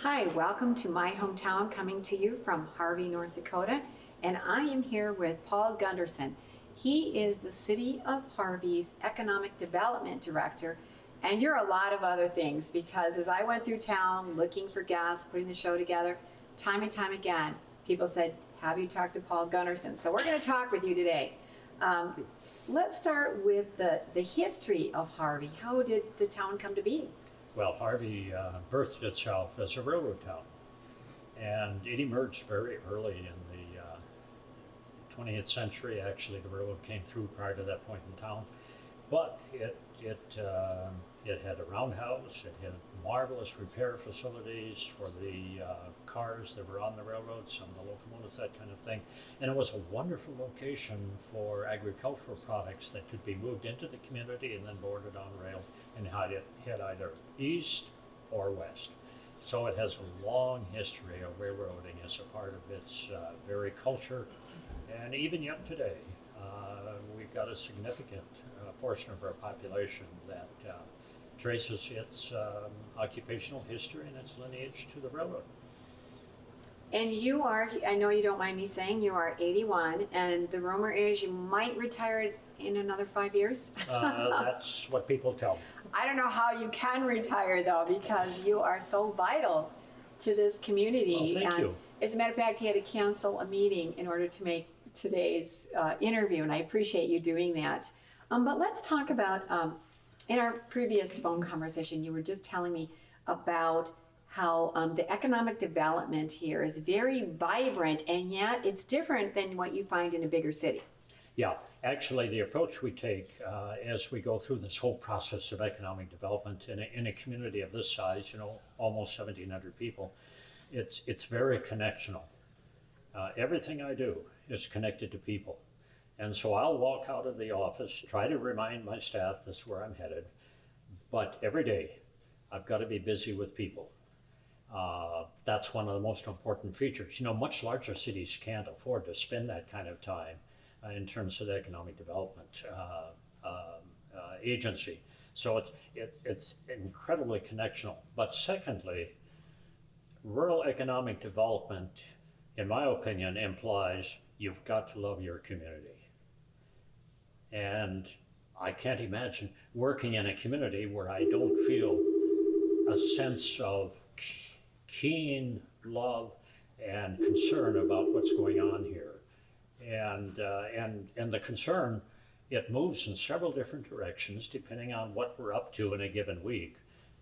Hi, welcome to my hometown, coming to you from Harvey, North Dakota, and I am here with Paul Gunderson. He is the City of Harvey's Economic Development Director, and you're a lot of other things, because as I went through town looking for guests, putting the show together, time and time again, people said, have you talked to Paul Gunderson? So we're going to talk with you today. Let's start with the history of Harvey. How did the town come to be? Well, Harvey birthed itself as a railroad town, and it emerged very early in the 20th century. Actually, the railroad came through prior to that point in time, but it had a roundhouse. It had marvelous repair facilities for the cars that were on the railroad, some of the locomotives, that kind of thing. And it was a wonderful location for agricultural products that could be moved into the community and then boarded on rail and head either east or west. So it has a long history of railroading as a part of its very culture, and even yet today, we've got a significant portion of our population that traces its occupational history and its lineage to the railroad. And you are, I know you don't mind me saying, you are 81, and the rumor is you might retire in another 5 years? That's what people tell me. I don't know how you can retire, though, because you are so vital to this community. Well, thank you. As a matter of fact, he had to cancel a meeting in order to make today's interview, and I appreciate you doing that. But let's talk about, in our previous phone conversation, you were just telling me about how the economic development here is very vibrant, and yet it's different than what you find in a bigger city. Yeah, actually the approach we take as we go through this whole process of economic development in a community of this size, almost 1,700 people, it's very connectional. Everything I do is connected to people. And so I'll walk out of the office, try to remind my staff this is where I'm headed, but every day I've got to be busy with people. That's one of the most important features. Much larger cities can't afford to spend that kind of time in terms of the economic development agency. So it's incredibly connectional. But secondly, rural economic development, in my opinion, implies you've got to love your community. And I can't imagine working in a community where I don't feel a sense of keen love and concern about what's going on here. And the concern, it moves in several different directions depending on what we're up to in a given week.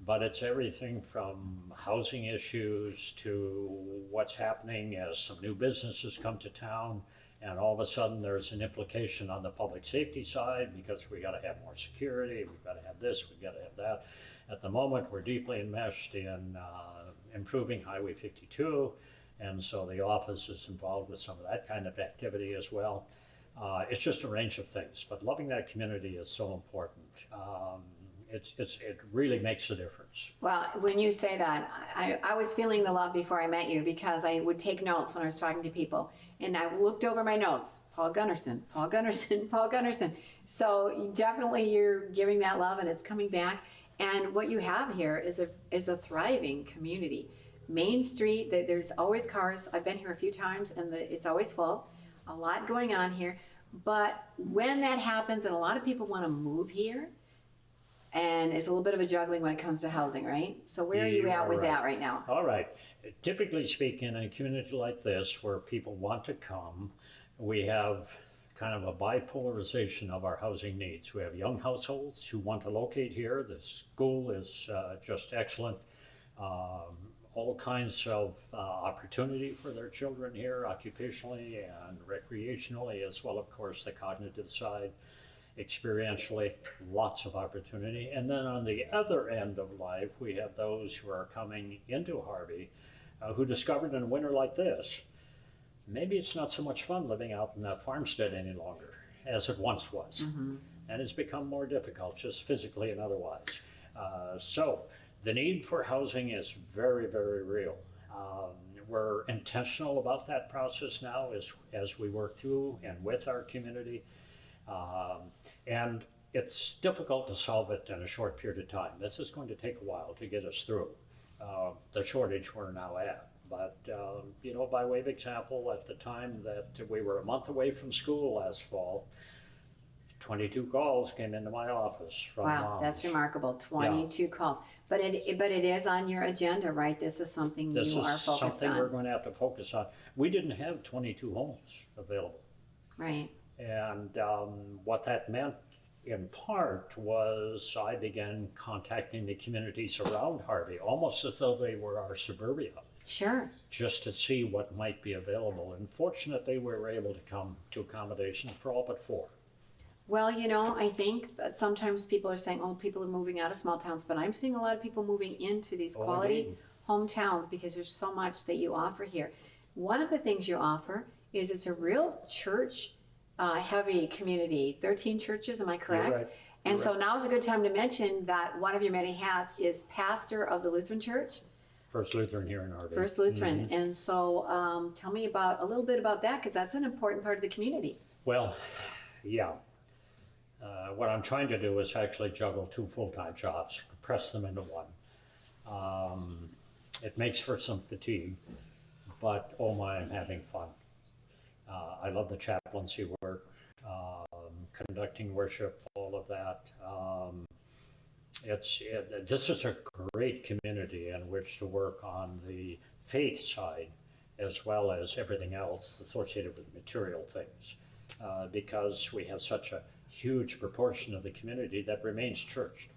But it's everything from housing issues to what's happening as some new businesses come to town, and all of a sudden there's an implication on the public safety side because we got to have more security, we've got to have this, we've got to have that. At the moment, we're deeply enmeshed in improving Highway 52, and so the office is involved with some of that kind of activity as well. It's just a range of things, but loving that community is so important. It really makes a difference. Well, when you say that, I was feeling the love before I met you, because I would take notes when I was talking to people, and I looked over my notes, Paul Gunderson, Paul Gunderson, Paul Gunderson. So definitely you're giving that love, and it's coming back. And what you have here is a thriving community. Main Street, there's always cars. I've been here a few times, and it's always full. A lot going on here. But when that happens, and a lot of people want to move here, and it's a little bit of a juggling when it comes to housing, right? So where are you at with that right now? All right. Typically speaking, in a community like this where people want to come, we have kind of a bipolarization of our housing needs. We have young households who want to locate here. The school is just excellent. All kinds of opportunity for their children here, occupationally and recreationally, as well, of course, the cognitive side. Experientially, lots of opportunity. And then on the other end of life, we have those who are coming into Harvey who discovered in a winter like this, maybe it's not so much fun living out in that farmstead any longer as it once was. Mm-hmm. And it's become more difficult, just physically and otherwise. So the need for housing is very, very real. We're intentional about that process now as we work through and with our community. And it's difficult to solve it in a short period of time. This is going to take a while to get us through. the shortage we're now at. But, you know, by way of example, at the time that we were a month away from school last fall, 22 calls came into my office from Wow, moms. that's remarkable, 22 calls. But it is on your agenda, right? This is something This you are is focused something we're on. going to have to focus on. We didn't have 22 homes available. Right. And what that meant in part was I began contacting the communities around Harvey, almost as though they were our suburbia, Sure. just to see what might be available. And fortunately, we were able to come to accommodations for all but 4. Well, you know, I think that sometimes people are saying, oh, people are moving out of small towns, but I'm seeing a lot of people moving into these Oh, quality indeed. hometowns because there's so much that you offer here. One of the things you offer is it's a real church heavy community, 13 churches, am I correct? You're right. And You're so right. now is a good time to mention that one of your many hats is pastor of the Lutheran Church, First Lutheran here in Harvey. First Lutheran. And so tell me a little bit about that, because that's an important part of the community. Well, yeah. What I'm trying to do is actually juggle 2 full-time jobs, compress them into one. It makes for some fatigue, but oh my, I'm having fun. I love the chaplaincy work, conducting worship, all of that. This is a great community in which to work on the faith side as well as everything else associated with material things, because we have such a huge proportion of the community that remains churched.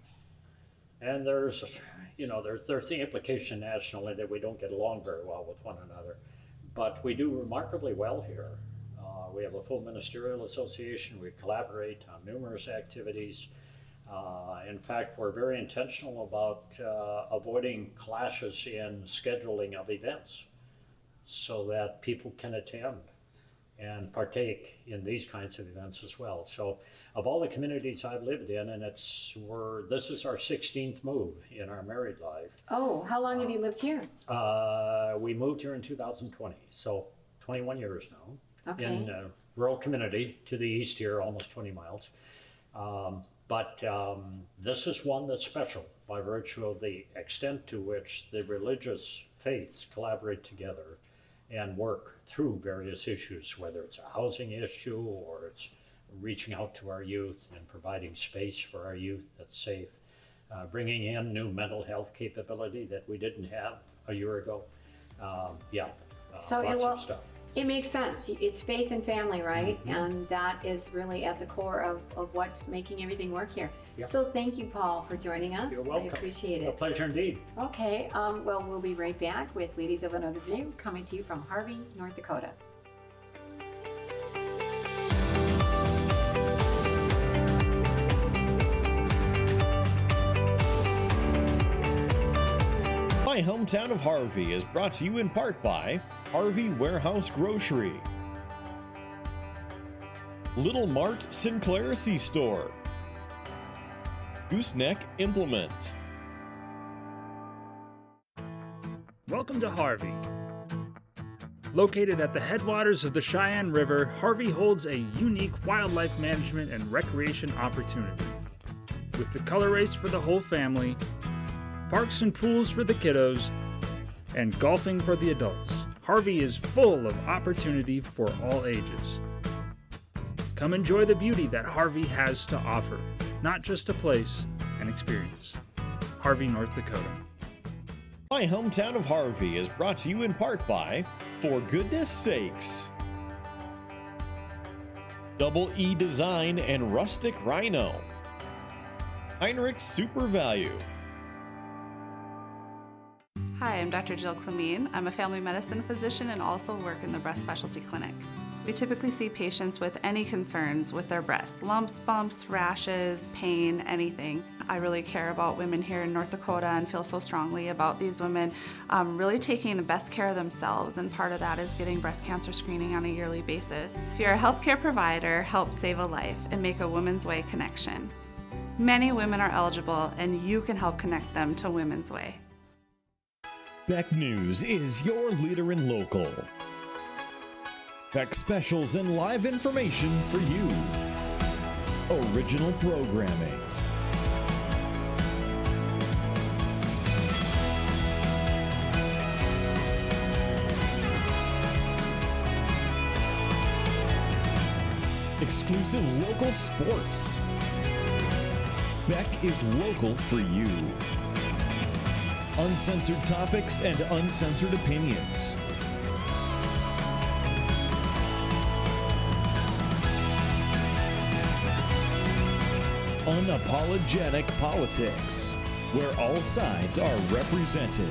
And there's, you know, there's the implication nationally that we don't get along very well with one another, but we do remarkably well here. We have a full ministerial association. We collaborate on numerous activities. In fact, we're very intentional about avoiding clashes in scheduling of events so that people can attend and partake in these kinds of events as well. So of all the communities I've lived in, and this is our 16th move in our married life. Oh, how long have you lived here? We moved here in 2020, so 21 years now. Okay. In a rural community to the east here, almost 20 miles. But this is one that's special by virtue of the extent to which the religious faiths collaborate together and work through various issues, whether it's a housing issue or it's reaching out to our youth and providing space for our youth that's safe, bringing in new mental health capability that we didn't have a year ago. So lots of stuff. It makes sense. It's faith and family, right? Mm-hmm. And that is really at the core of what's making everything work here. Yep. So thank you, Paul, for joining us. You're welcome. I appreciate it. A pleasure indeed. Okay, well, we'll be right back with Ladies of Another View, coming to you from Harvey, North Dakota. My hometown of Harvey is brought to you in part by Harvey Warehouse Grocery, Little Mart Sinclair C-Store, Gooseneck Implement. Welcome to Harvey. Located at the headwaters of the Cheyenne River, Harvey holds a unique wildlife management and recreation opportunity. With the color race for the whole family, parks and pools for the kiddos, and golfing for the adults, Harvey is full of opportunity for all ages. Come enjoy the beauty that Harvey has to offer, not just a place, an experience. Harvey, North Dakota. My hometown of Harvey is brought to you in part by For Goodness Sakes, Double E Design and Rustic Rhino, Heinrich's Super Value. Hi, I'm Dr. Jill Clemene. I'm a family medicine physician and also work in the breast specialty clinic. We typically see patients with any concerns with their breasts, lumps, bumps, rashes, pain, anything. I really care about women here in North Dakota and feel so strongly about these women really taking the best care of themselves, and part of that is getting breast cancer screening on a yearly basis. If you're a healthcare provider, help save a life and make a Women's Way connection. Many women are eligible and you can help connect them to Women's Way. Beck News is your leader in local. Beck specials and live information for you. Original programming. exclusive local sports. Beck is local for you. Uncensored topics and uncensored opinions. Unapologetic politics, where all sides are represented.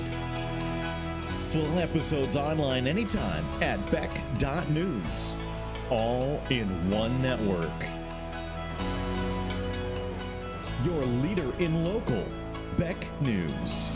Full episodes online anytime at beck.news. All in one network. Your leader in local, Beck News.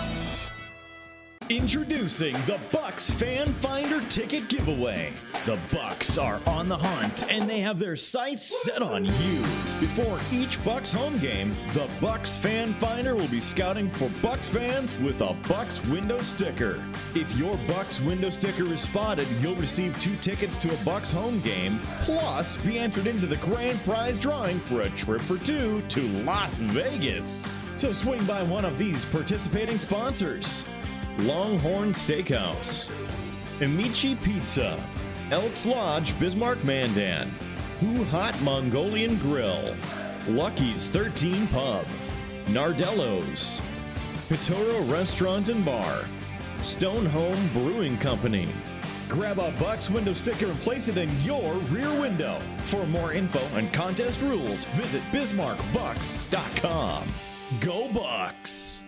Introducing the Bucks Fan Finder Ticket Giveaway. The Bucks are on the hunt and they have their sights set on you. Before each Bucks home game, the Bucks Fan Finder will be scouting for Bucks fans with a Bucks window sticker. If your Bucks window sticker is spotted, you'll receive 2 tickets to a Bucks home game, plus be entered into the grand prize drawing for a trip for 2 to Las Vegas. So swing by one of these participating sponsors. Longhorn Steakhouse, Amici Pizza, Elks Lodge Bismarck Mandan, Who Hot Mongolian Grill, Lucky's 13 Pub, Nardello's, Pitoro Restaurant and Bar, Stone Home Brewing Company. Grab a Bucks window sticker and place it in your rear window. For more info and contest rules, visit BismarckBucks.com. Go Bucks!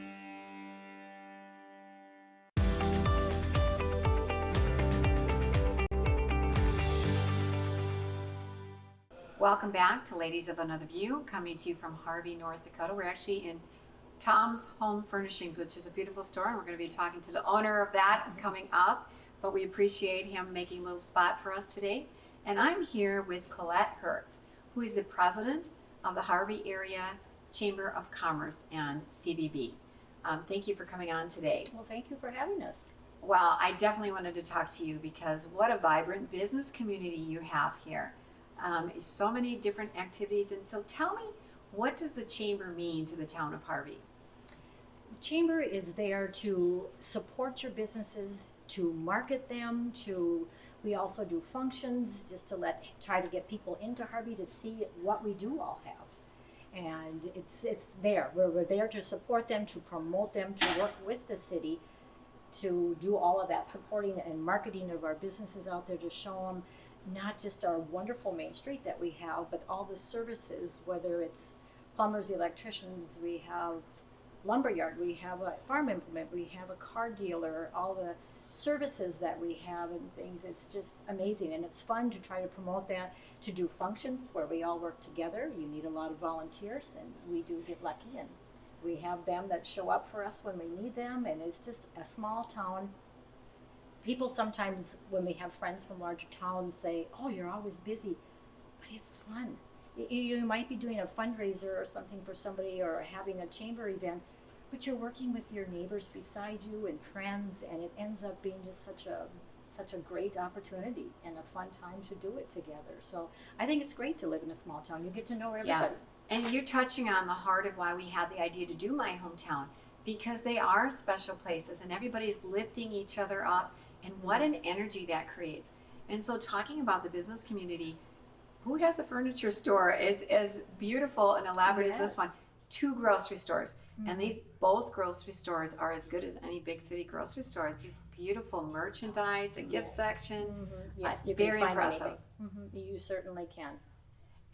Welcome back to Ladies of Another View, coming to you from Harvey, North Dakota. We're actually in Tom's Home Furnishings, which is a beautiful store, and we're going to be talking to the owner of that coming up, but we appreciate him making a little spot for us today. And I'm here with Colette Hertz, who is the president of the Harvey Area Chamber of Commerce and CBB. Thank you for coming on today. Well, thank you for having us. Well, I definitely wanted to talk to you because what a vibrant business community you have here. So many different activities. And so tell me, what does the Chamber mean to the town of Harvey? The Chamber is there to support your businesses, to market them, we also do functions just to try to get people into Harvey to see what we do all have. And it's there. We're there to support them, to promote them, to work with the city, to do all of that supporting and marketing of our businesses out there, to show them not just our wonderful Main Street that we have, but all the services, whether it's plumbers, electricians, we have lumberyard, we have a farm implement, we have a car dealer, all the services that we have and things. It's just amazing, and it's fun to try to promote that, to do functions where we all work together. You need a lot of volunteers, and we do get lucky, and we have them that show up for us when we need them, and it's just a small town. People sometimes, when we have friends from larger towns, say, oh, you're always busy, but it's fun. You might be doing a fundraiser or something for somebody or having a chamber event, but you're working with your neighbors beside you and friends, and it ends up being just such a great opportunity and a fun time to do it together. So I think it's great to live in a small town. You get to know everybody. Yes, and you're touching on the heart of why we had the idea to do My Hometown, because they are special places and everybody's lifting each other up. And what an energy that creates. And so talking about the business community, who has a furniture store as beautiful and elaborate as this one? 2 grocery stores. And these both grocery stores are as good as any big city grocery store. Just beautiful merchandise, a gift section. Yes, you very can find impressive. anything. You certainly can.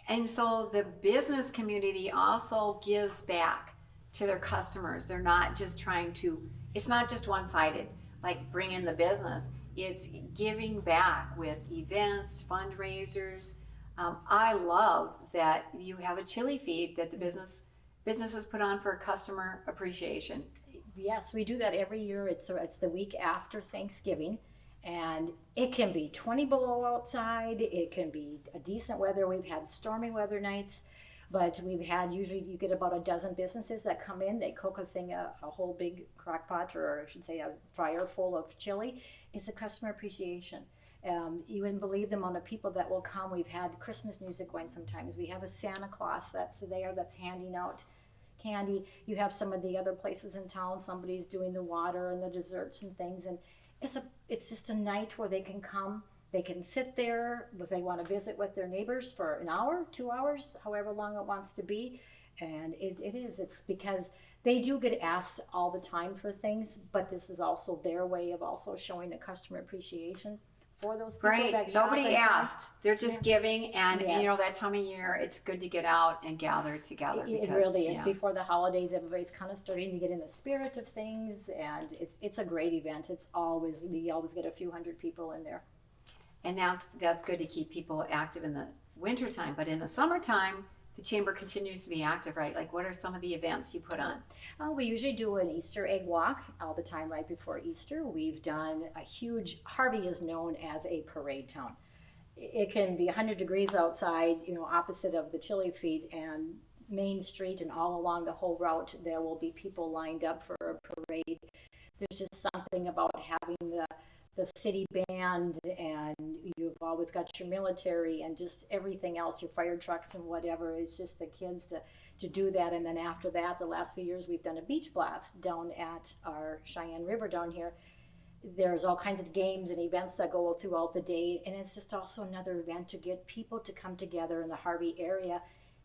And so the business community also gives back to their customers. They're not just trying to, it's not just one-sided. Like bring in the business, it's giving back with events, fundraisers. I love that you have a chili feed that the businesses put on for customer appreciation. Yes, we do that every year. It's the week after Thanksgiving, and it can be 20 below outside. It can be a decent weather. We've had stormy weather nights. But we've had, usually you get about a dozen businesses that come in, they cook a whole big crock pot, or I should say a fryer full of chili. It's a customer appreciation. You wouldn't believe the amount of people that will come. We've had Christmas music going sometimes. We have a Santa Claus that's there that's handing out candy. You have some of the other places in town, somebody's doing the water and the desserts and things. And it's just a night where they can come. They can sit there if they want to visit with their neighbors for an hour, 2 hours, however long it wants to be. And it's because they do get asked all the time for things, but this is also their way of also showing a customer appreciation for those people Right. that shop Nobody and shop. asked. They're just giving, and Yes. you know, that time of year, it's good to get out and gather together. It because, really is. yeah. Before the holidays, everybody's kind of starting to get in the spirit of things, and it's a great event. We always get a few hundred people in there. And that's good to keep people active in the wintertime. But in the summertime, the chamber continues to be active, right? Like, what are some of the events you put on? We usually do an Easter egg walk all the time right before Easter. We've done a huge, Harvey is known as a parade town. It can be 100 degrees outside, opposite of the chili feet, and Main Street and all along the whole route, there will be people lined up for a parade. There's just something about having the city band, and you've always got your military and just everything else, your fire trucks and whatever. It's just the kids to do that. And then after that, the last few years, we've done a beach blast down at our Cheyenne River down here. There's all kinds of games and events that go throughout the day, and it's just also another event to get people to come together in the Harvey area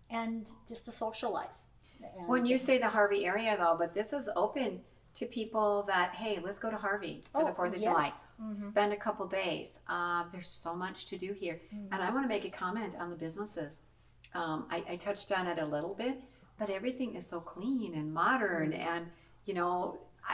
and just to socialize. And When you say the Harvey area, though, but this is open to people that, hey, let's go to Harvey for the 4th of July. Spend a couple days. There's so much to do here. And I want to make a comment on the businesses. I touched on it a little bit, but everything is so clean and modern, and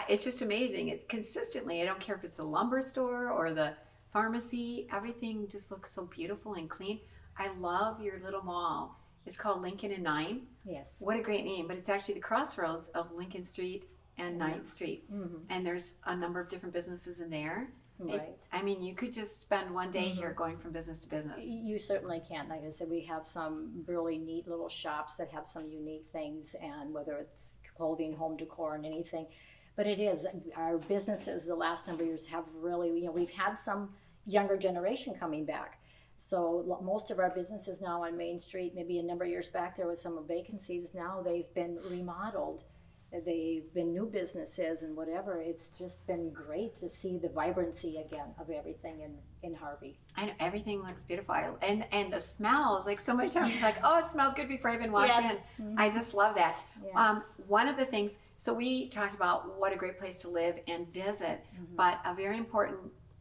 it's just amazing. Consistently, I don't care if it's the lumber store or the pharmacy, everything just looks so beautiful and clean. I love your little mall. It's called Lincoln and 9. Yes. What a great name, but it's actually the crossroads of Lincoln Street and 9th Street. And there's a number of different businesses in there. Right. I mean, you could just spend one day here going from business to business. You certainly can. Like I said, we have some really neat little shops that have some unique things, and whether it's clothing, home decor, and anything. But it is, our businesses the last number of years have really, we've had some younger generation coming back. So most of our businesses now on Main Street, maybe a number of years back, there was some vacancies. Now they've been remodeled. They've been new businesses and whatever. It's just been great to see the vibrancy again of everything in Harvey. I know, everything looks beautiful. And the smells, like so many times, it's like, oh, it smelled good before I even walked in. I just love that. Yeah. One of the things, so we talked about what a great place to live and visit, but a very important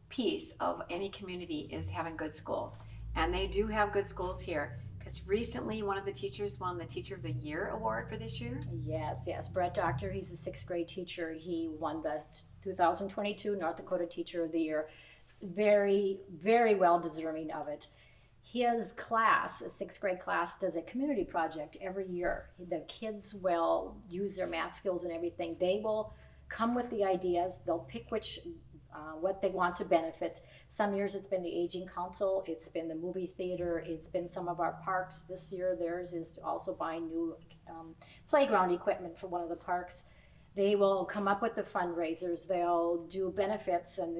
piece of any community is having good schools. And they do have good schools here. Because recently one of the teachers won the Teacher of the Year award for this year. Yes. Brett Doctor, he's a 6th grade teacher. He won the 2022 North Dakota Teacher of the Year. Very, very well deserving of it. His class, a 6th grade class, does a community project every year. The kids will use their math skills and everything. They will come with the ideas. They'll pick what they want to benefit. Some years it's been the Aging Council, it's been the movie theater, it's been some of our parks. This year theirs is also buying new playground equipment for one of the parks. They will come up with the fundraisers, they'll do benefits, and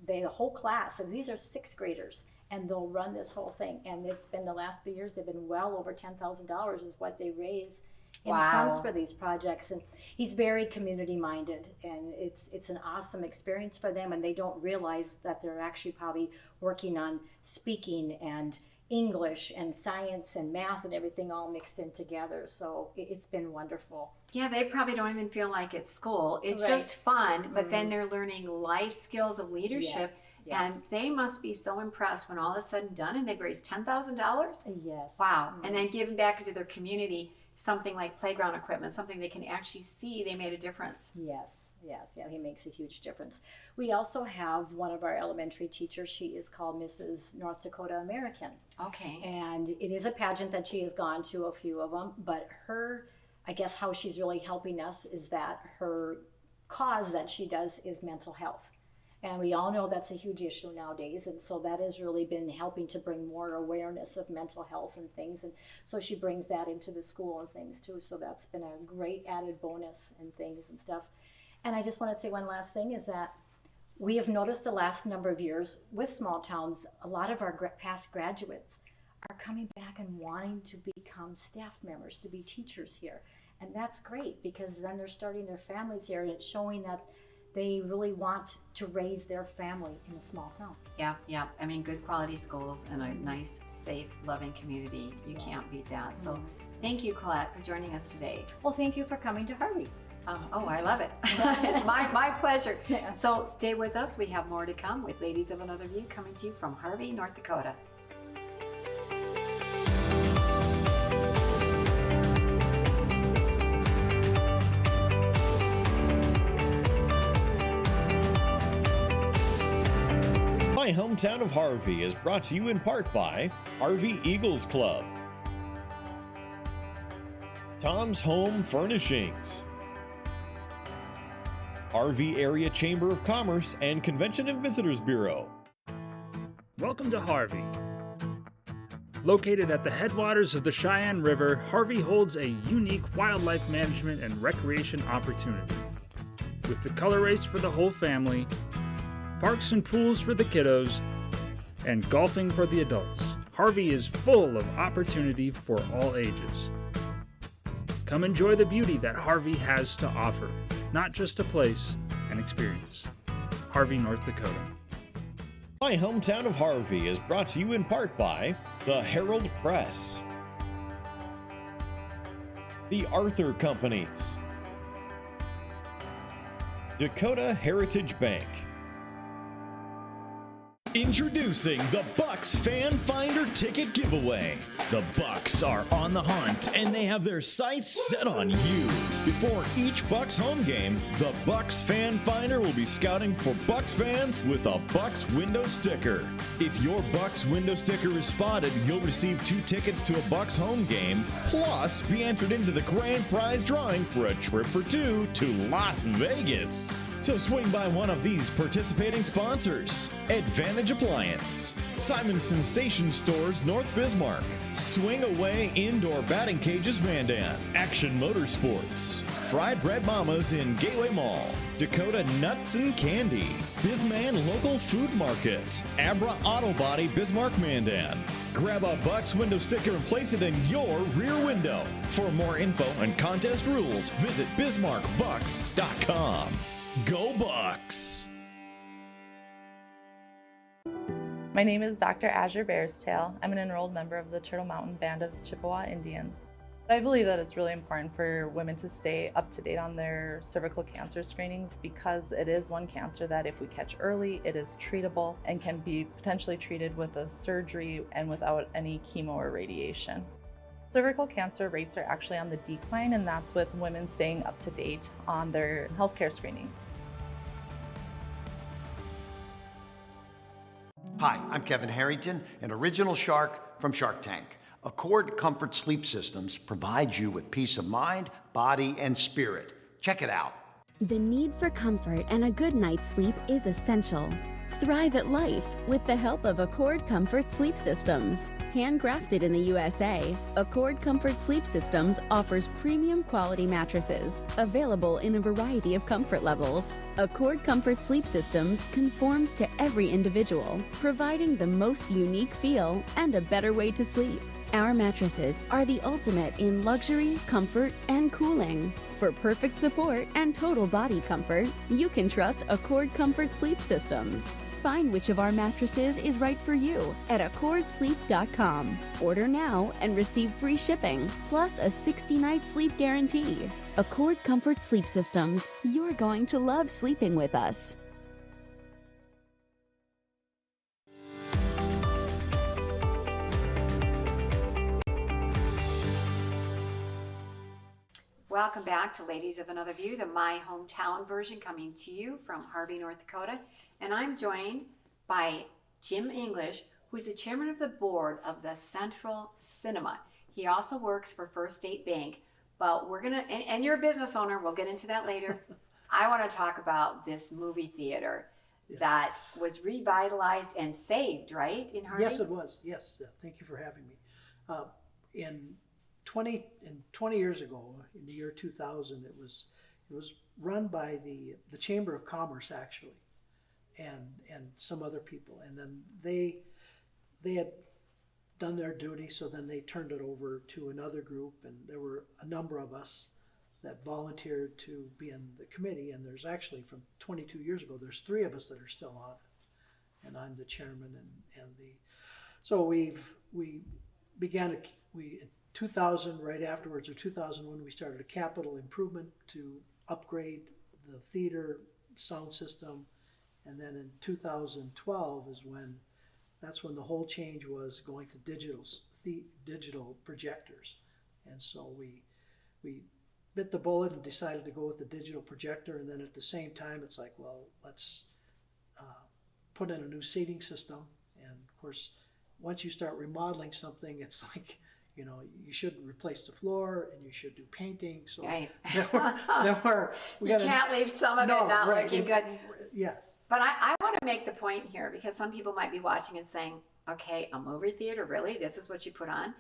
the whole class, and these are 6th graders, and they'll run this whole thing. And it's been the last few years, they've been well over $10,000 is what they raise in funds for these projects. And he's very community minded, and it's an awesome experience for them, and they don't realize that they're actually probably working on speaking and English and science and math and everything all mixed in together. So it's been wonderful. Yeah, they probably don't even feel like it's school. It's just fun, but then they're learning life skills of leadership. Yes. And they must be so impressed when all is said and done and they've raised $10,000. Yes. Wow. And then giving back into their community something like playground equipment, something they can actually see they made a difference. Yes, yeah, he makes a huge difference. We also have one of our elementary teachers. She is called Mrs. North Dakota American. Okay. And it is a pageant that she has gone to, a few of them, but I guess how she's really helping us is that her cause that she does is mental health. And we all know that's a huge issue nowadays. And so that has really been helping to bring more awareness of mental health and things. And so she brings that into the school and things too. So that's been a great added bonus and things and stuff. And I just want to say one last thing is that we have noticed the last number of years with small towns, a lot of our past graduates are coming back and wanting to become staff members, to be teachers here. And that's great, because then they're starting their families here, and it's showing that they really want to raise their family in a small town. Yeah, yeah. I mean, good quality schools and a nice, safe, loving community. You can't beat that. So thank you, Colette, for joining us today. Well, thank you for coming to Harvey. Oh, I love it. my pleasure. Yeah. So stay with us. We have more to come with Ladies of Another View coming to you from Harvey, North Dakota. My hometown of Harvey is brought to you in part by Harvey Eagles Club, Tom's Home Furnishings, Harvey Area Chamber of Commerce and Convention and Visitors Bureau. Welcome to Harvey. Located at the headwaters of the Cheyenne River, Harvey holds a unique wildlife management and recreation opportunity. With the color race for the whole family, parks and pools for the kiddos, and golfing for the adults, Harvey is full of opportunity for all ages. Come enjoy the beauty that Harvey has to offer, not just a place, an experience. Harvey, North Dakota. My hometown of Harvey is brought to you in part by the Herald Press, the Arthur Companies, Dakota Heritage Bank. Introducing the Bucks Fan Finder Ticket Giveaway. The Bucks are on the hunt and they have their sights set on you. Before each Bucks home game, the Bucks Fan Finder will be scouting for Bucks fans with a Bucks window sticker. If your Bucks window sticker is spotted, you'll receive 2 tickets to a Bucks home game, plus be entered into the grand prize drawing for a trip for 2 to Las Vegas. So swing by one of these participating sponsors: Advantage Appliance, Simonson Station Stores, North Bismarck, Swing Away Indoor Batting Cages, Mandan, Action Motorsports, Fried Bread Mamas in Gateway Mall, Dakota NUTSN Candy, Bisman Local Food Market, Abra Auto Body, Bismarck, Mandan. Grab a Bucks window sticker and place it in your rear window. For more info and contest rules, visit BismarckBucks.com. Go Bucks! My name is Dr. Azure Bearstail. I'm an enrolled member of the Turtle Mountain Band of Chippewa Indians. I believe that it's really important for women to stay up to date on their cervical cancer screenings because it is one cancer that if we catch early, it is treatable and can be potentially treated with a surgery and without any chemo or radiation. Cervical cancer rates are actually on the decline, and that's with women staying up to date on their healthcare screenings. Hi, I'm Kevin Harrington, an original shark from Shark Tank. Accord Comfort Sleep Systems provides you with peace of mind, body, and spirit. Check it out. The need for comfort and a good night's sleep is essential. Thrive at life with the help of Accord Comfort Sleep Systems. Handcrafted in the USA, Accord Comfort Sleep Systems offers premium quality mattresses, available in a variety of comfort levels. Accord Comfort Sleep Systems conforms to every individual, providing the most unique feel and a better way to sleep. Our mattresses are the ultimate in luxury, comfort, and cooling. For perfect support and total body comfort, you can trust Accord Comfort Sleep Systems. Find which of our mattresses is right for you at AccordSleep.com. Order now and receive free shipping, plus a 60-night sleep guarantee. Accord Comfort Sleep Systems. You're going to love sleeping with us. Welcome back to Ladies of Another View, the My Hometown version coming to you from Harvey, North Dakota. And I'm joined by Jim English, who's the chairman of the board of the Central Cinema. He also works for First State Bank, but we're gonna, and you're a business owner, we'll get into that later. I wanna talk about this movie theater that was revitalized and saved, right, in Harvey? Yes, it was, yes, thank you for having me. In 20 years ago, in the year 2000, it was run by the Chamber of Commerce actually, and some other people, and then they had done their duty, so then they turned it over to another group, and there were a number of us that volunteered to be in the committee, and there's actually from 22 years ago, there's 3 of us that are still on it, and I'm the chairman so we began in 2000, right afterwards, or 2001, we started a capital improvement to upgrade the theater sound system, and then in 2012 that's when the whole change was going to digital projectors, and so we bit the bullet and decided to go with the digital projector, and then at the same time it's like, well, let's put in a new seating system, and of course once you start remodeling something, it's like, you know, you should replace the floor and you should do painting. So Right. you can't leave some of it not looking good. Yes. But I want to make the point here, because some people might be watching and saying, okay, a movie theater, really? This is what you put on?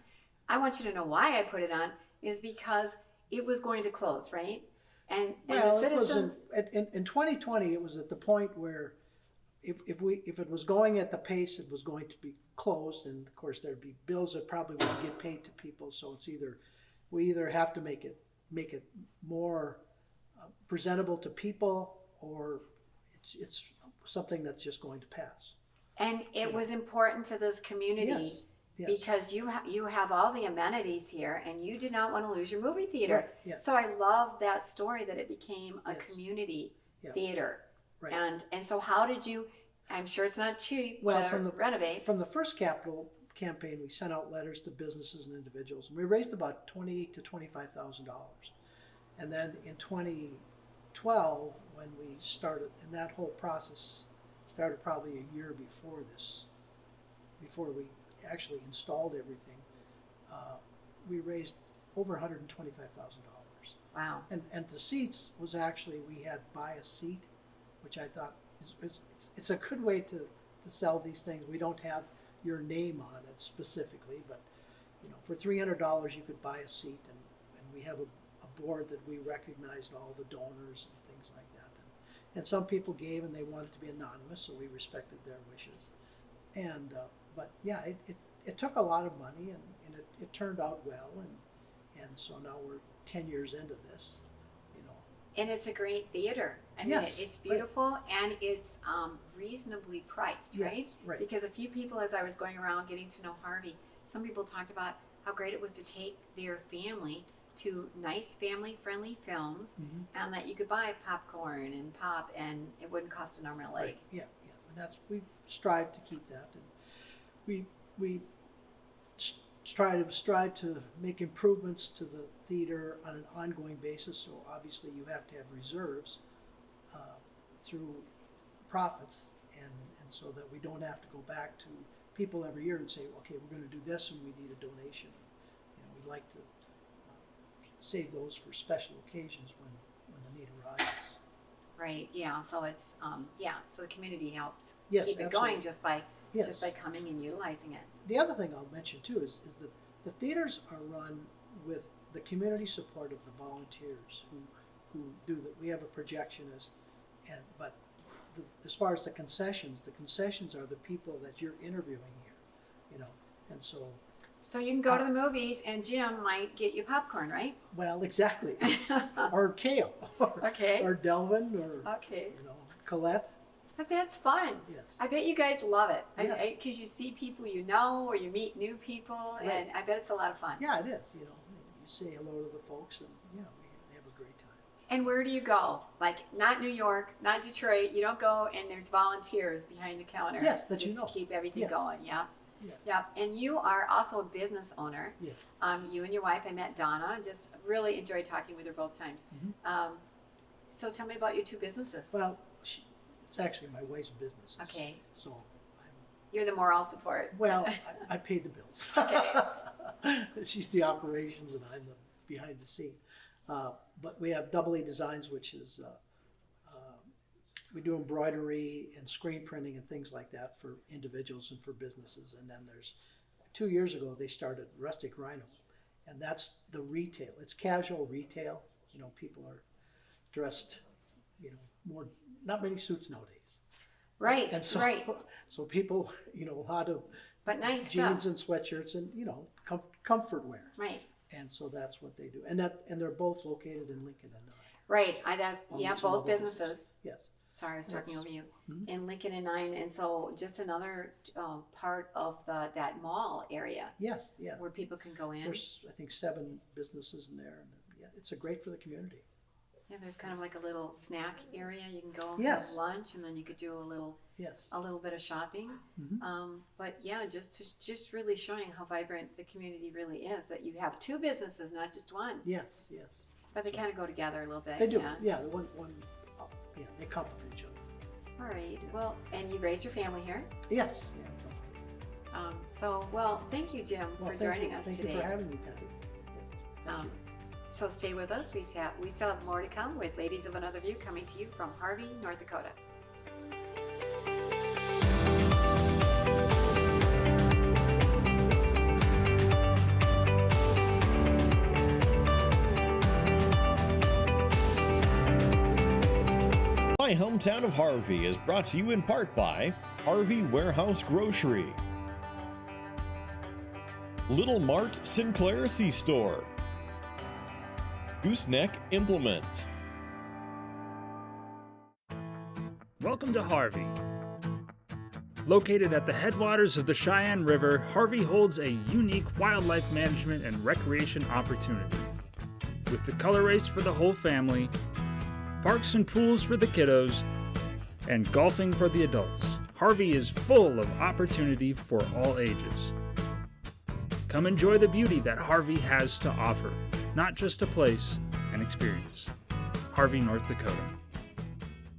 I want you to know why I put it on is because it was going to close, right? And Well, the citizens... in 2020, it was at the point where if it was going at the pace it was going to be closed, and of course there'd be bills that probably wouldn't get paid to people, so it's we either have to make it more presentable to people, or it's something that's just going to pass. And it was important to this community Yes. because you have all the amenities here, and you did not want to lose your movie theater. Right, yeah. So I love that story that it became a Yes. community Yeah. theater. Right. And so how did you? I'm sure it's not cheap to renovate. From the first capital campaign, we sent out letters to businesses and individuals, and we raised about $20,000 to $25,000. And then in 2012, when we started, and that whole process started probably a year before this, before we actually installed everything, we raised over $125,000. Wow. And the seats was actually, we had buy a seat, which I thought it's a good way to sell these things. We don't have your name on it specifically, but you know, for $300 you could buy a seat, and we have a board that we recognized all the donors and things like that. And some people gave and they wanted to be anonymous, so we respected their wishes. And but yeah, it took a lot of money, and it turned out well, and so now we're 10 years into this, you know. And it's a great theater. I mean, Yes, it's beautiful, and it's reasonably priced, Yes, right? right. Because a few people, as I was going around getting to know Harvey, some people talked about how great it was to take their family to nice family-friendly films, and that you could buy popcorn and pop, and it wouldn't cost an arm and a leg. Right. Yeah, and we strive to keep that, and we strive to make improvements to the theater on an ongoing basis. So obviously you have to have reserves through profits, and so that we don't have to go back to people every year and say, okay, we're going to do this and we need a donation. You know, we like to save those for special occasions when the need arises. Right. Yeah. So it's so the community helps Yes, keep it absolutely. going just by Yes. coming and utilizing it. The other thing I'll mention too is that the theaters are run with the community support of the volunteers who do that. We have a projectionist, but as far as the concessions are the people that you're interviewing here, you know, and so. So you can go to the movies, and Jim might get you popcorn, right? Well, exactly, or Kale, Okay. or Delvin, or Okay. you know, Colette. But that's fun. Yes. I bet you guys love it. Yes. Because you see people you know, or you meet new people, Right. and I bet it's a lot of fun. Yeah, it is. You know, you say hello to the folks, and yeah, they have a great time. And where do you go? Like, not New York, not Detroit. You don't go and there's volunteers behind the counter. Yes, that you just know. to keep everything Yes. going. Yeah. Yeah. Yeah. And you are also a business owner. Yes. You and your wife, I met Donna. Just really enjoyed talking with her both times. So tell me about your two businesses. Well, it's actually my wife's business. Okay. So You're the moral support. well, I pay the bills. Okay. She's the operations, and I'm the behind the scene. But we have Double E Designs, which is we do embroidery and screen printing and things like that for individuals and for businesses. And then there's 2 years ago they started Rustic Rhino, and that's the retail. It's casual retail. You know, people are dressed, you know, more, not many suits nowadays. Right. And so, right. so people, you know, a lot of But nice jeans stuff. and sweatshirts and, you know, comfort wear. Right. And so that's what they do. And they're both located in Lincoln and 9. Right, On yeah, which some both other businesses. Yes. Sorry, I was talking Yes. over you. Mhm. In Lincoln and 9, and so just another part of that mall area Yes, yeah. where people can go in. There's, I think, 7 businesses in there. And yeah, it's a great for the community. Yeah, there's kind of like a little snack area. You can go and Yes. have lunch, and then you could do Yes. a little bit of shopping. Mhm. But yeah, just really showing how vibrant the community really is. That you have 2 businesses, not just one. Yes, yes. But they kind of go together a little bit. They do. Yeah. Yeah, the one yeah, they complement each other. All right. Well, and you raised your family here. Yes. Yeah. Well, thank you, Jim, Well, for thank joining you. us Thank today. you for having me, Patty. Yes. Thank you. So stay with us. We still have more to come with Ladies of Another View coming to you from Harvey, North Dakota. My hometown of Harvey is brought to you in part by Harvey Warehouse Grocery, Little Mart Sinclair C-Store, Gooseneck Implement. Welcome to Harvey. Located at the headwaters of the Cheyenne River, Harvey holds a unique wildlife management and recreation opportunity. With the color race for the whole family, parks and pools for the kiddos, and golfing for the adults, Harvey is full of opportunity for all ages. Come enjoy the beauty that Harvey has to offer, not just a place, an experience. Harvey, North Dakota.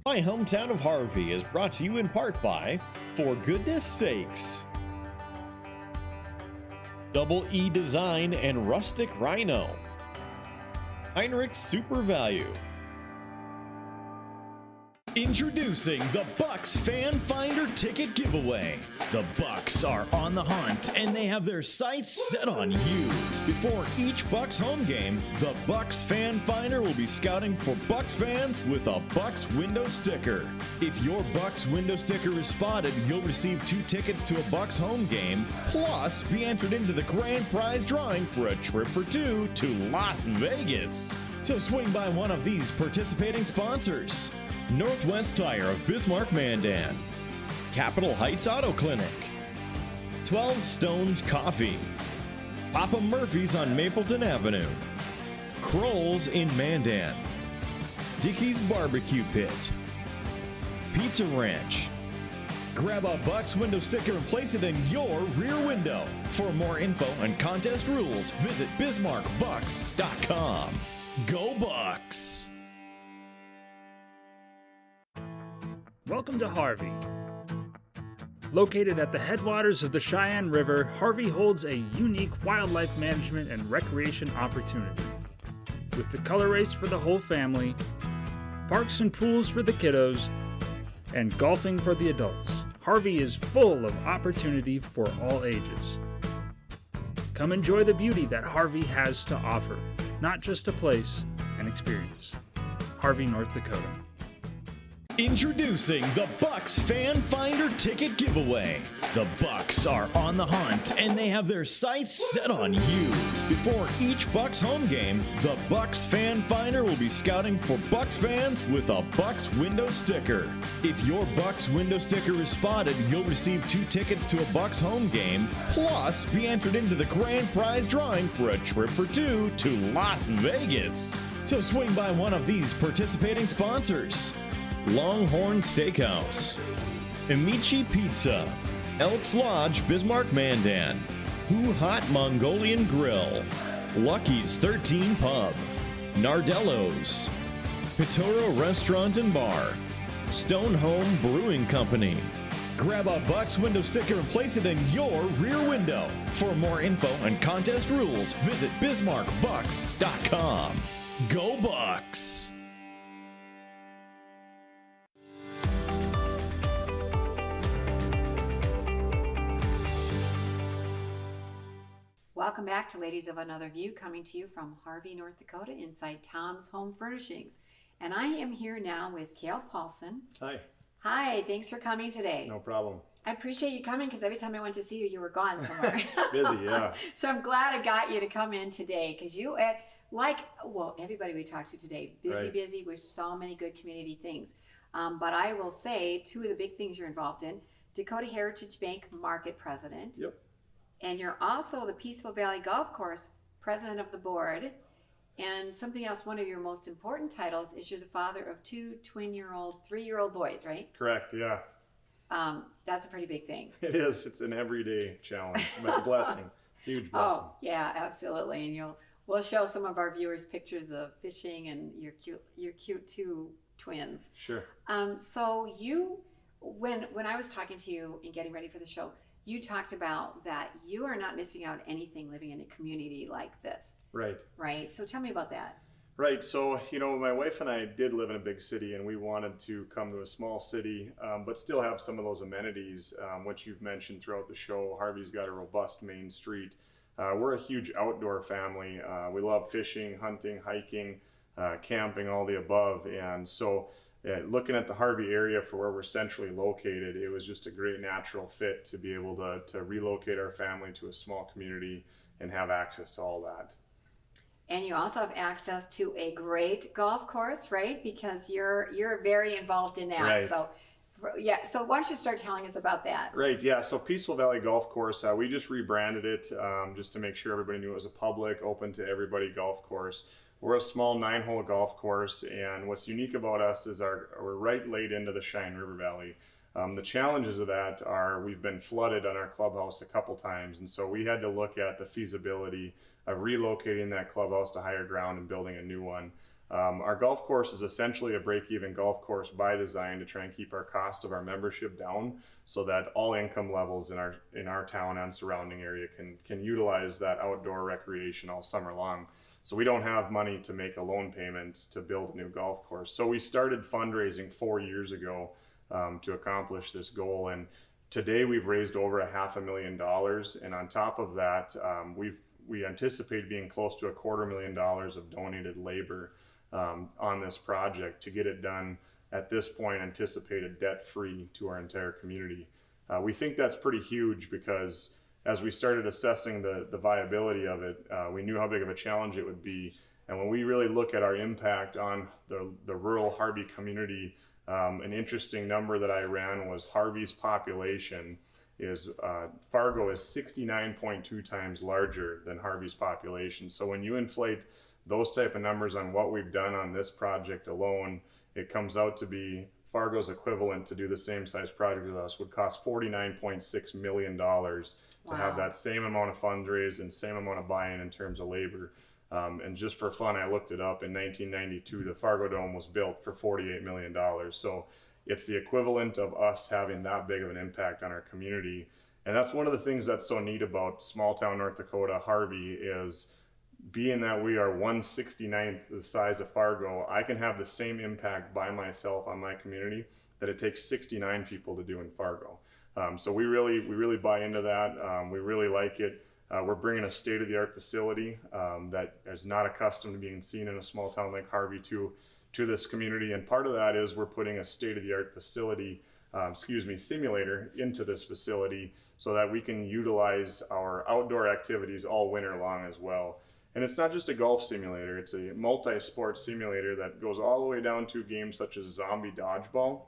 My hometown of Harvey is brought to you in part by For Goodness Sakes, Double E Design and Rustic Rhino, Heinrich's Super Value. Introducing the Bucks Fan Finder Ticket Giveaway. The Bucks are on the hunt and they have their sights set on you. Before each Bucks home game, the Bucks Fan Finder will be scouting for Bucks fans with a Bucks window sticker. If your Bucks window sticker is spotted, you'll receive 2 tickets to a Bucks home game, plus be entered into the grand prize drawing for a trip for 2 to Las Vegas. So swing by one of these participating sponsors. Northwest Tire of Bismarck, Mandan, Capitol Heights Auto Clinic, 12 Stones Coffee, Papa Murphy's on Mapleton Avenue, Kroll's in Mandan, Dickey's Barbecue Pit, Pizza Ranch. Grab a Bucks window sticker and place it in your rear window. For more info and contest rules, visit BismarckBucks.com. Go Bucks! Welcome to Harvey. Located at the headwaters of the Cheyenne River, Harvey holds a unique wildlife management and recreation opportunity. With the color race for the whole family, parks and pools for the kiddos, and golfing for the adults, Harvey is full of opportunity for all ages. Come enjoy the beauty that Harvey has to offer, not just a place, an experience. Harvey, North Dakota. Introducing the Bucks Fan Finder Ticket Giveaway. The Bucks are on the hunt and they have their sights set on you. Before each Bucks home game, the Bucks Fan Finder will be scouting for Bucks fans with a Bucks window sticker. If your Bucks window sticker is spotted, you'll receive 2 tickets to a Bucks home game, plus be entered into the grand prize drawing for a trip for 2 to Las Vegas. So swing by one of these participating sponsors. Longhorn Steakhouse, Amici Pizza, Elks Lodge Bismarck Mandan, Who Hot Mongolian Grill, Lucky's 13 Pub, Nardello's, Pitoro Restaurant and Bar, Stone Home Brewing Company. Grab a Bucks window sticker and place it in your rear window. For more info and contest rules, visit BismarckBucks.com. Go Bucks! Welcome back to Ladies of Another View, coming to you from Harvey, North Dakota, inside Tom's Home Furnishings. And I am here now with Cale Paulson. Hi. Hi, thanks for coming today. No problem. I appreciate you coming because every time I went to see you, you were gone somewhere. Busy, yeah. So I'm glad I got you to come in today because you, everybody we talked to today, busy with so many good community things. But I will say 2 of the big things you're involved in, Dakota Heritage Bank Market President. Yep. And you're also the Peaceful Valley Golf Course President of the Board. And something else, one of your most important titles is you're the father of 2 3-year-old boys, right? Correct, yeah. That's a pretty big thing. It is. It's an everyday challenge, but a blessing, huge blessing. Oh, yeah, absolutely. And we'll show some of our viewers pictures of fishing and your cute 2 twins. Sure. So when I was talking to you and getting ready for the show, you talked about that you are not missing out anything living in a community like this. Right. Right. So tell me about that. Right. So, my wife and I did live in a big city, and we wanted to come to a small city, but still have some of those amenities, which you've mentioned throughout the show. Harvey's got a robust main street. We're a huge outdoor family. We love fishing, hunting, hiking, camping, all the above. And so looking at the Harvey area for where we're centrally located, it was just a great natural fit to be able to relocate our family to a small community and have access to all that. And you also have access to a great golf course, right? Because you're very involved in that. Right. So why don't you start telling us about that? Right, yeah, so Peaceful Valley Golf Course, we just rebranded it just to make sure everybody knew it was a public, open to everybody golf course. We're a small 9-hole golf course, and what's unique about us is we're right laid into the Cheyenne River Valley. The challenges of that are we've been flooded on our clubhouse a couple times, and so we had to look at the feasibility of relocating that clubhouse to higher ground and building a new one. Our golf course is essentially a break-even golf course by design to try and keep our cost of our membership down so that all income levels in our town and surrounding area can utilize that outdoor recreation all summer long. So we don't have money to make a loan payment to build a new golf course. So we started fundraising 4 years ago to accomplish this goal, and today we've raised over $500,000, and on top of that, we anticipate being close to $250,000 of donated labor on this project to get it done at this point, anticipated debt-free to our entire community. We think that's pretty huge because as we started assessing the viability of it, we knew how big of a challenge it would be. And when we really look at our impact on the rural Harvey community, an interesting number that I ran was Harvey's population is Fargo is 69.2 times larger than Harvey's population. So when you inflate those type of numbers on what we've done on this project alone, it comes out to be Fargo's equivalent to do the same size project with us would cost $49.6 million to have that same amount of fundraise and same amount of buy-in in terms of labor. And just for fun, I looked it up. In 1992, the Fargo Dome was built for $48 million. So it's the equivalent of us having that big of an impact on our community. And that's one of the things that's so neat about small town North Dakota, Harvey, is being that we are 1/69th the size of Fargo, I can have the same impact by myself on my community that it takes 69 people to do in Fargo. So we really buy into that. We really like it. We're bringing a state-of-the-art facility that is not accustomed to being seen in a small town like Harvey to this community. And part of that is we're putting a state-of-the-art facility, simulator into this facility so that we can utilize our outdoor activities all winter long as well. And it's not just a golf simulator, it's a multi-sport simulator that goes all the way down to games such as zombie dodgeball.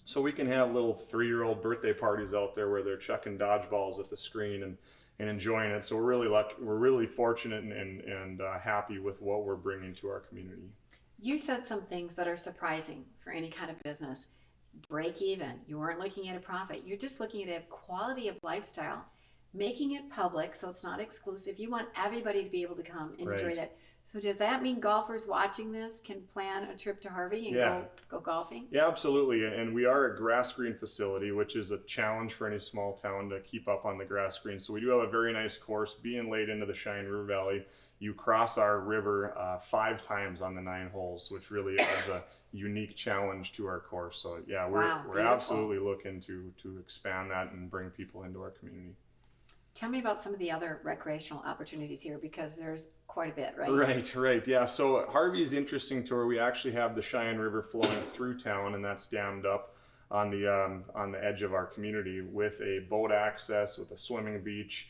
So we can have little 3-year-old birthday parties out there where they're chucking dodgeballs at the screen and enjoying it. So we're really fortunate and happy with what we're bringing to our community. You said some things that are surprising for any kind of business. Break even. You weren't looking at a profit. You're just looking at a quality of lifestyle, making it public so it's not exclusive. You want everybody to be able to come and enjoy that. So does that mean golfers watching this can plan a trip to Harvey and go golfing? Yeah, absolutely. And we are a grass green facility, which is a challenge for any small town to keep up on the grass green. So we do have a very nice course being laid into the Cheyenne River Valley. You cross our river 5 times on the 9 holes, which really is a unique challenge to our course. So yeah, we're absolutely looking to expand that and bring people into our community. Tell me about some of the other recreational opportunities here, because there's quite a bit, right? Right. Yeah, so Harvey is interesting to where we actually have the Cheyenne River flowing through town, and that's dammed up. on the edge of our community with a boat access, with a swimming beach,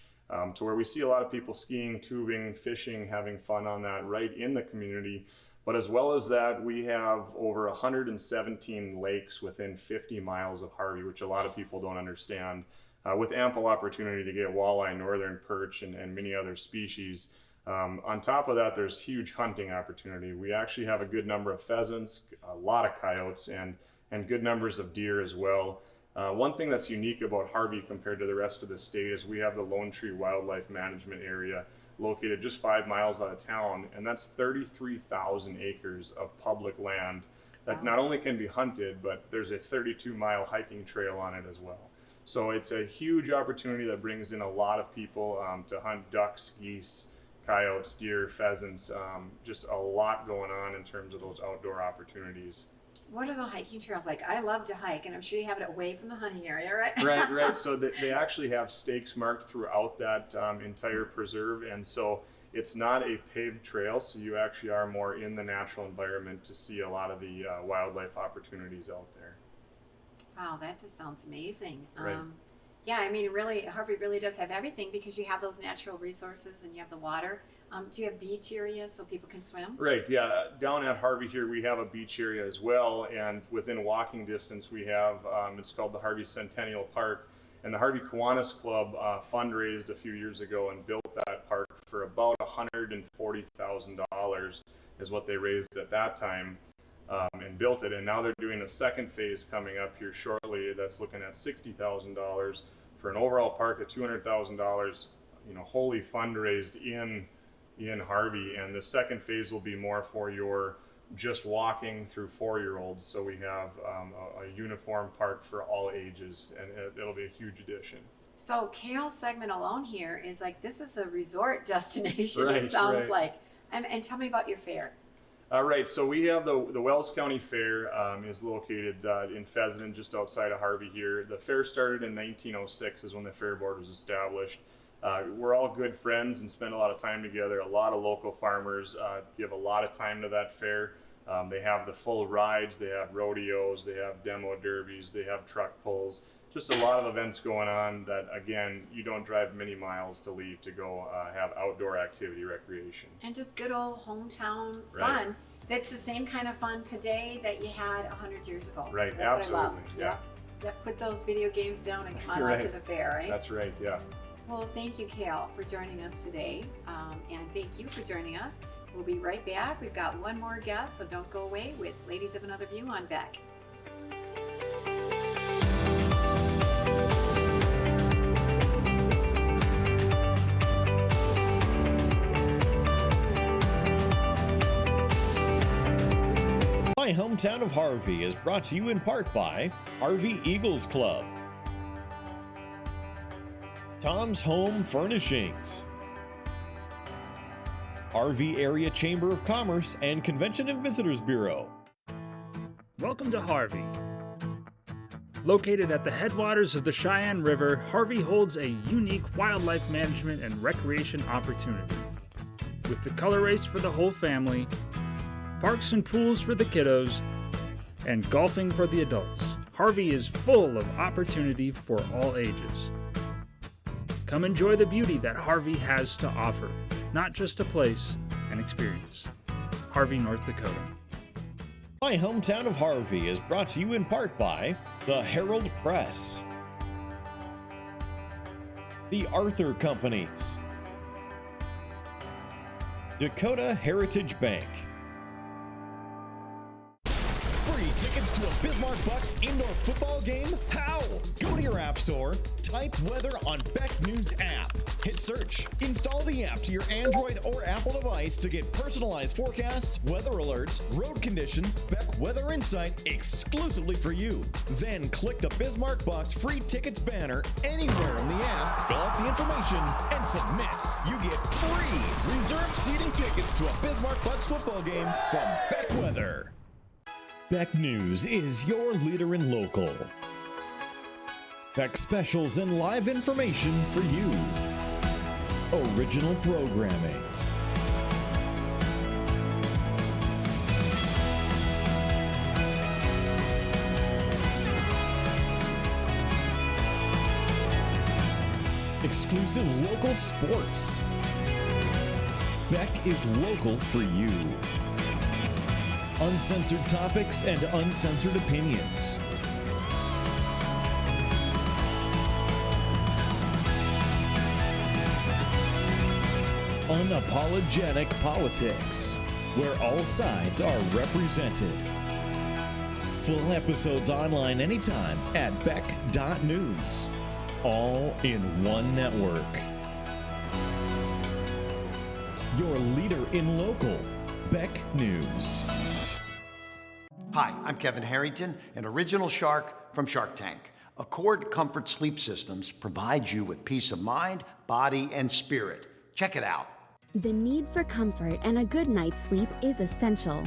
to where we see a lot of people skiing, tubing, fishing, having fun on that right in the community. But as well as that, we have over 117 lakes within 50 miles of Harvey, which a lot of people don't understand, with ample opportunity to get walleye, northern perch, and many other species. On top of that, there's huge hunting opportunity. We actually have a good number of pheasants, a lot of coyotes, and good numbers of deer as well. One thing that's unique about Harvey compared to the rest of the state is we have the Lone Tree Wildlife Management Area located just 5 miles out of town, and that's 33,000 acres of public land that not only can be hunted, but there's a 32-mile hiking trail on it as well. So it's a huge opportunity that brings in a lot of people to hunt ducks, geese, coyotes, deer, pheasants, just a lot going on in terms of those outdoor opportunities. What are the hiking trails like? I love to hike, and I'm sure you have it away from the hunting area, right? Right. So they actually have stakes marked throughout that entire preserve, and so it's not a paved trail, so you actually are more in the natural environment to see a lot of the wildlife opportunities out there. Wow, that just sounds amazing. Right. Yeah, I mean, really, Harvey really does have everything because you have those natural resources and you have the water. Do you have beach areas so people can swim? Right, yeah. Down at Harvey here, we have a beach area as well, and within walking distance, we have, it's called the Harvey Centennial Park, and the Harvey Kiwanis Club fundraised a few years ago and built that park for about $140,000 is what they raised at that time, and built it, and now they're doing a second phase coming up here shortly that's looking at $60,000 for an overall park of $200,000, wholly fundraised in Harvey, and the second phase will be more for your just walking through 4-year-olds. So we have a uniform park for all ages, and it'll be a huge addition. So Kale's segment alone here is like, this is a resort destination, Right, it sounds right. like. And tell me about your fair. Right, so we have the Wells County Fair is located in Pheasant, just outside of Harvey here. The fair started in 1906 is when the Fair Board was established. We're all good friends and spend a lot of time together. A lot of local farmers give a lot of time to that fair. They have the full rides, they have rodeos, they have demo derbies, they have truck pulls. Just a lot of events going on that, again, you don't drive many miles to leave to go have outdoor activity, recreation. And just good old hometown Right. fun. That's the same kind of fun today that you had 100 years ago. Right, That's absolutely, what I love. yeah. Yep. Put those video games down and come on Right. out to the fair, right? That's right, yeah. Well, thank you, Kale, for joining us today. And thank you for joining us. We'll be right back. We've got one more guest, so don't go away with Ladies of Another View on Beck. My Hometown of Harvey is brought to you in part by Harvey Eagles Club, Tom's Home Furnishings, Harvey Area Chamber of Commerce and Convention and Visitors Bureau. Welcome to Harvey. Located at the headwaters of the Cheyenne River, Harvey holds a unique wildlife management and recreation opportunity. With the color race for the whole family, parks and pools for the kiddos, and golfing for the adults, Harvey is full of opportunity for all ages. Come enjoy the beauty that Harvey has to offer, not just a place, an experience. Harvey, North Dakota. My Hometown of Harvey is brought to you in part by the Herald Press, the Arthur Companies, Dakota Heritage Bank. Free tickets to a Bismarck Bucks indoor football game? How? Go to your app store, type weather on Beck News app, hit search, install the app to your Android or Apple device to get personalized forecasts, weather alerts, road conditions, Beck Weather Insight exclusively for you. Then click the Bismarck Bucks free tickets banner anywhere in the app, fill out the information, and submit. You get free reserved seating tickets to a Bismarck Bucks football game from Beck Weather. Beck News is your leader in local. Beck specials and live information for you. Original programming. exclusive local sports. Beck is local for you. Uncensored topics and uncensored opinions. Unapologetic politics, where all sides are represented. Full episodes online anytime at beck.news. All in one network. Your leader in local, Beck News. Hi, I'm Kevin Harrington, an original shark from Shark Tank. Accord Comfort Sleep Systems provides you with peace of mind, body, and spirit. Check it out. The need for comfort and a good night's sleep is essential.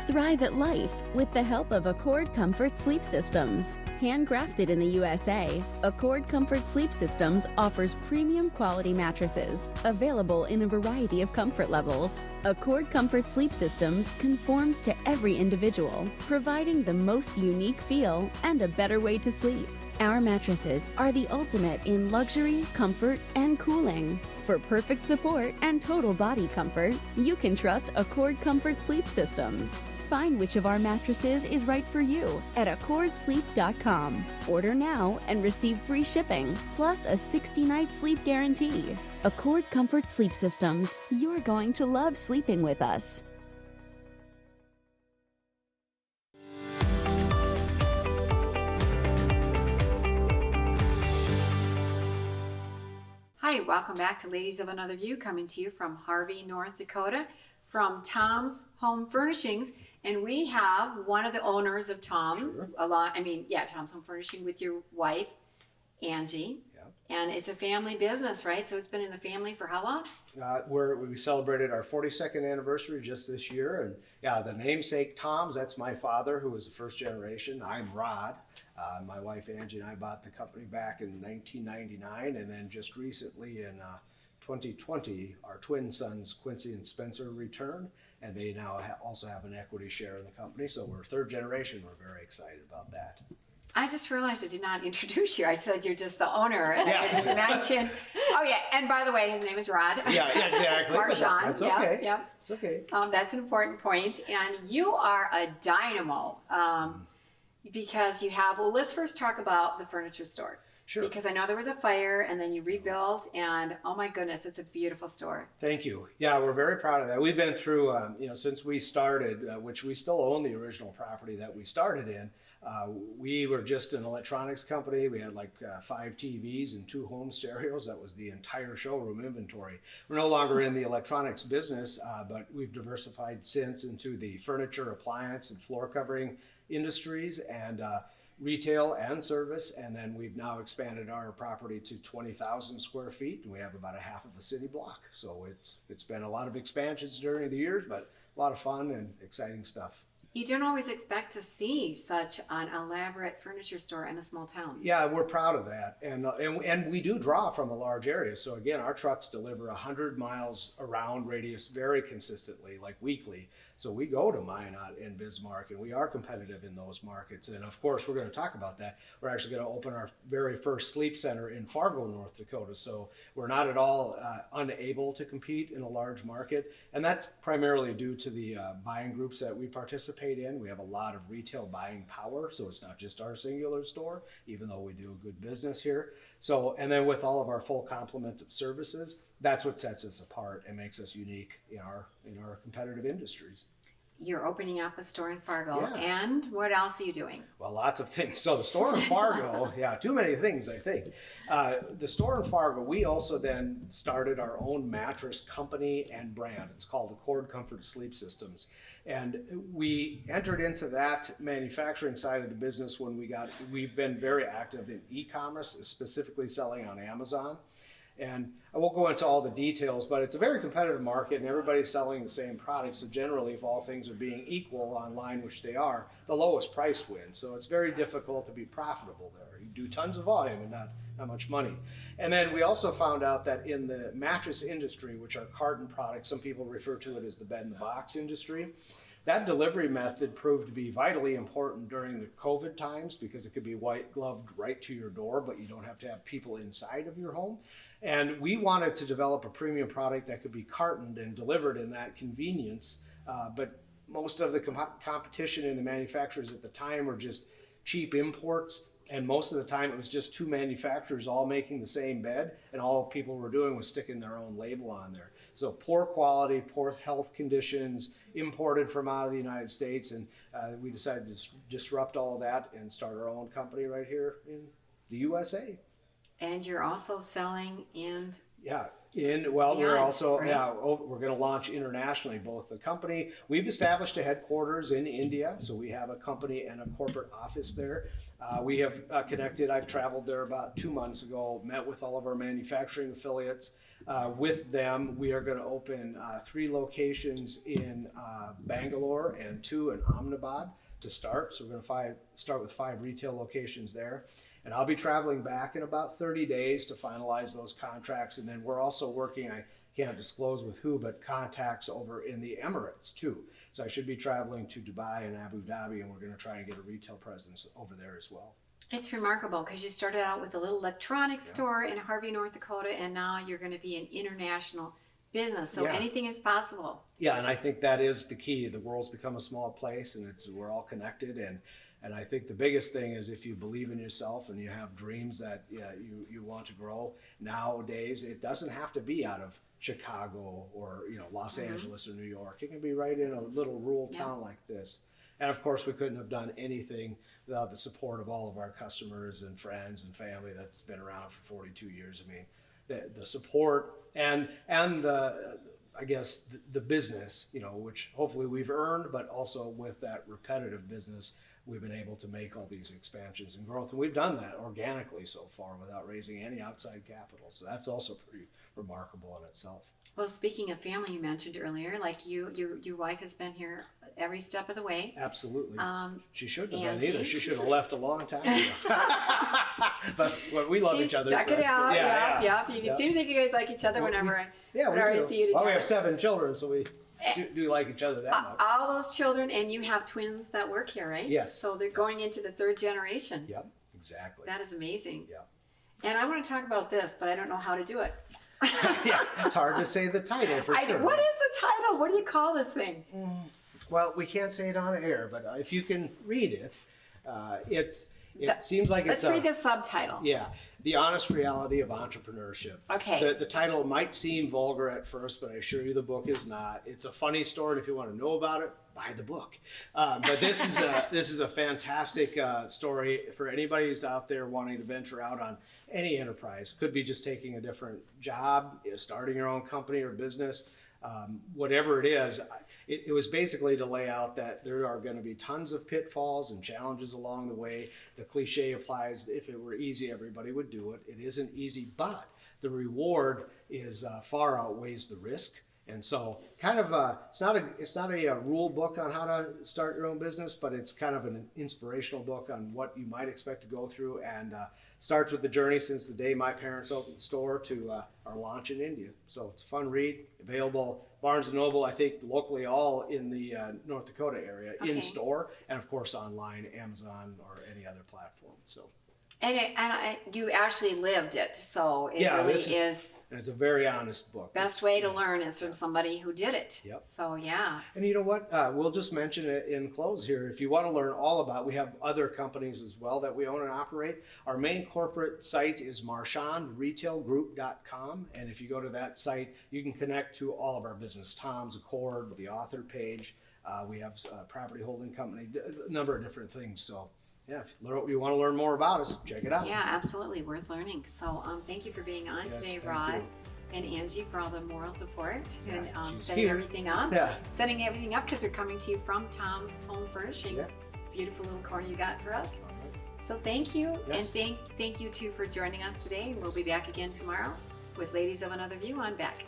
Thrive at life with the help of Accord Comfort Sleep Systems. Handcrafted in the USA, Accord Comfort Sleep Systems offers premium quality mattresses, available in a variety of comfort levels. Accord Comfort Sleep Systems conforms to every individual, providing the most unique feel and a better way to sleep. Our mattresses are the ultimate in luxury, comfort, and cooling. For perfect support and total body comfort, you can trust Accord Comfort Sleep Systems. Find which of our mattresses is right for you at accordsleep.com. Order now and receive free shipping, plus a 60-night sleep guarantee. Accord Comfort Sleep Systems. You're going to love sleeping with us. Hi, welcome back to Ladies of Another View, coming to you from Harvey, North Dakota, from Tom's Home Furnishings. And we have one of the owners of Tom, Tom's Home Furnishing, with your wife, Angie. Yeah. And it's a family business, right? So it's been in the family for how long? We celebrated our 42nd anniversary just this year. And yeah, the namesake Tom's, that's my father, who was the first generation. I'm Rod. My wife Angie and I bought the company back in 1999, and then just recently in 2020, our twin sons Quincy and Spencer returned, and they now also have an equity share in the company. So we're third generation. We're very excited about that. I just realized I did not introduce you. I said you're just the owner, and I didn't mention. Oh yeah, and by the way, his name is Rod. Yeah, exactly. Marshawn. That's okay. Yep. It's okay. That's an important point, and you are a dynamo. Because you have, well, let's first talk about the furniture store. Sure. Because I know there was a fire and then you rebuilt, and oh my goodness, it's a beautiful store. Thank you. Yeah, we're very proud of that. We've been through, since we started, which we still own the original property that we started in. We were just an electronics company. We had like 5 TVs and 2 home stereos. That was the entire showroom inventory. We're no longer in the electronics business, but we've diversified since into the furniture, appliance, and floor covering industries, and retail and service. And then we've now expanded our property to 20,000 square feet, and we have about a half of a city block. So it's been a lot of expansions during the years, but a lot of fun and exciting stuff. You don't always expect to see such an elaborate furniture store in a small town. Yeah, we're proud of that. And we do draw from a large area. So again, our trucks deliver 100 miles around radius very consistently, like weekly. So we go to Minot and Bismarck, and we are competitive in those markets. And of course, we're going to talk about that. We're actually going to open our very first sleep center in Fargo, North Dakota. So we're not at all unable to compete in a large market. And that's primarily due to the buying groups that we participate in. We have a lot of retail buying power. So it's not just our singular store, even though we do a good business here. So, and then with all of our full complement of services, that's what sets us apart and makes us unique in our competitive industries. You're opening up a store in Fargo, Yeah. and what else are you doing? Well, lots of things. So the store in Fargo, too many things, I think. The store in Fargo, we also then started our own mattress company and brand. It's called Accord Comfort Sleep Systems. And we entered into that manufacturing side of the business when we've been very active in e-commerce, specifically selling on Amazon. And I won't go into all the details, but it's a very competitive market and everybody's selling the same product. So generally, if all things are being equal online, which they are, the lowest price wins. So it's very difficult to be profitable there. You do tons of volume and not much money. And then we also found out that in the mattress industry, which are carton products, some people refer to it as the bed in the box industry, that delivery method proved to be vitally important during the COVID times because it could be white gloved right to your door, but you don't have to have people inside of your home. And we wanted to develop a premium product that could be cartoned and delivered in that convenience. But most of the competition in the manufacturers at the time were just cheap imports. And most of the time it was just two manufacturers all making the same bed, and all people were doing was sticking their own label on there. So poor quality, poor health conditions, imported from out of the United States. And we decided to disrupt all that and start our own company right here in the USA. And you're also selling in... Yeah, we're also, right? we're going to launch internationally, both the company. We've established a headquarters in India, so we have a company and a corporate office there. We have connected, I've traveled there about 2 months ago, met with all of our manufacturing affiliates. With them, we are going to open 3 locations in Bangalore and 2 in Ahmedabad to start. So we're going to start with 5 retail locations there. And I'll be traveling back in about 30 days to finalize those contracts. And then we're also working, I can't disclose with who, but contacts over in the Emirates too. So I should be traveling to Dubai and Abu Dhabi, and we're going to try and get a retail presence over there as well. It's remarkable because you started out with a little electronics store in Harvey, North Dakota, and now you're going to be an international business. So anything is possible. Yeah, and I think that is the key. The world's become a small place, and we're all connected. And I think the biggest thing is if you believe in yourself and you have dreams that you want to grow, nowadays it doesn't have to be out of Chicago or Los Angeles or New York. It can be right in a little rural town like this. And of course we couldn't have done anything without the support of all of our customers and friends and family that's been around for 42 years. I mean, the support and the I guess the business, which hopefully we've earned, but also with that repetitive business, we've been able to make all these expansions and growth. And we've done that organically so far without raising any outside capital. So that's also pretty remarkable in itself. Well, speaking of family, you mentioned earlier, like your wife has been here every step of the way. Absolutely. She shouldn't have been either. She should have left a long time ago. but we love each other. She stuck it out. It seems like you guys like each other whenever I see you together. Well, we have 7 children, so we do like each other that much. All those children, and you have twins that work here, right? Yes. So they're going into the 3rd generation. Yep, exactly. That is amazing. Yep. And I want to talk about this, but I don't know how to do it. Yeah, it's hard to say the title for sure. What is the title? What do you call this thing? Well, we can't say it on air, but if you can read it, it seems like it's... Let's read the subtitle. Yeah, The Honest Reality of Entrepreneurship. Okay. The title might seem vulgar at first, but I assure you the book is not. It's a funny story, and if you want to know about it, buy the book. But this is a fantastic story for anybody who's out there wanting to venture out on any enterprise. Could be just taking a different job, starting your own company or business, whatever it is. It was basically to lay out that there are going to be tons of pitfalls and challenges along the way. The cliche applies: if it were easy, everybody would do it. It isn't easy, but the reward is far outweighs the risk. And so kind of it's not a rule book on how to start your own business, but it's kind of an inspirational book on what you might expect to go through, and starts with the journey since the day my parents opened the store to our launch in India. So it's a fun read, available Barnes & Noble, I think locally all in the North Dakota area, in store, and of course online, Amazon or any other platform. So. And you actually lived it, so it really is. And it's a very honest book. Best way to learn is from somebody who did it. Yep. So yeah. And you know what? We'll just mention it in close here. If you want to learn all about, we have other companies as well that we own and operate. Our main corporate site is marchandretailgroup.com, and if you go to that site, you can connect to all of our business: Tom's, Accord, the author page. We have a property holding company, a number of different things. So. Yeah, if you want to learn more about us, check it out. Yeah, absolutely. Worth learning. So thank you for being on today, Rod. And Angie for all the moral support and setting everything up. Yeah. Setting everything up because we're coming to you from Tom's Home Furnishing. Yeah. Beautiful little corner you got for us. So thank you. Yes. And thank you too for joining us today. We'll be back again tomorrow with Ladies of Another View on Back.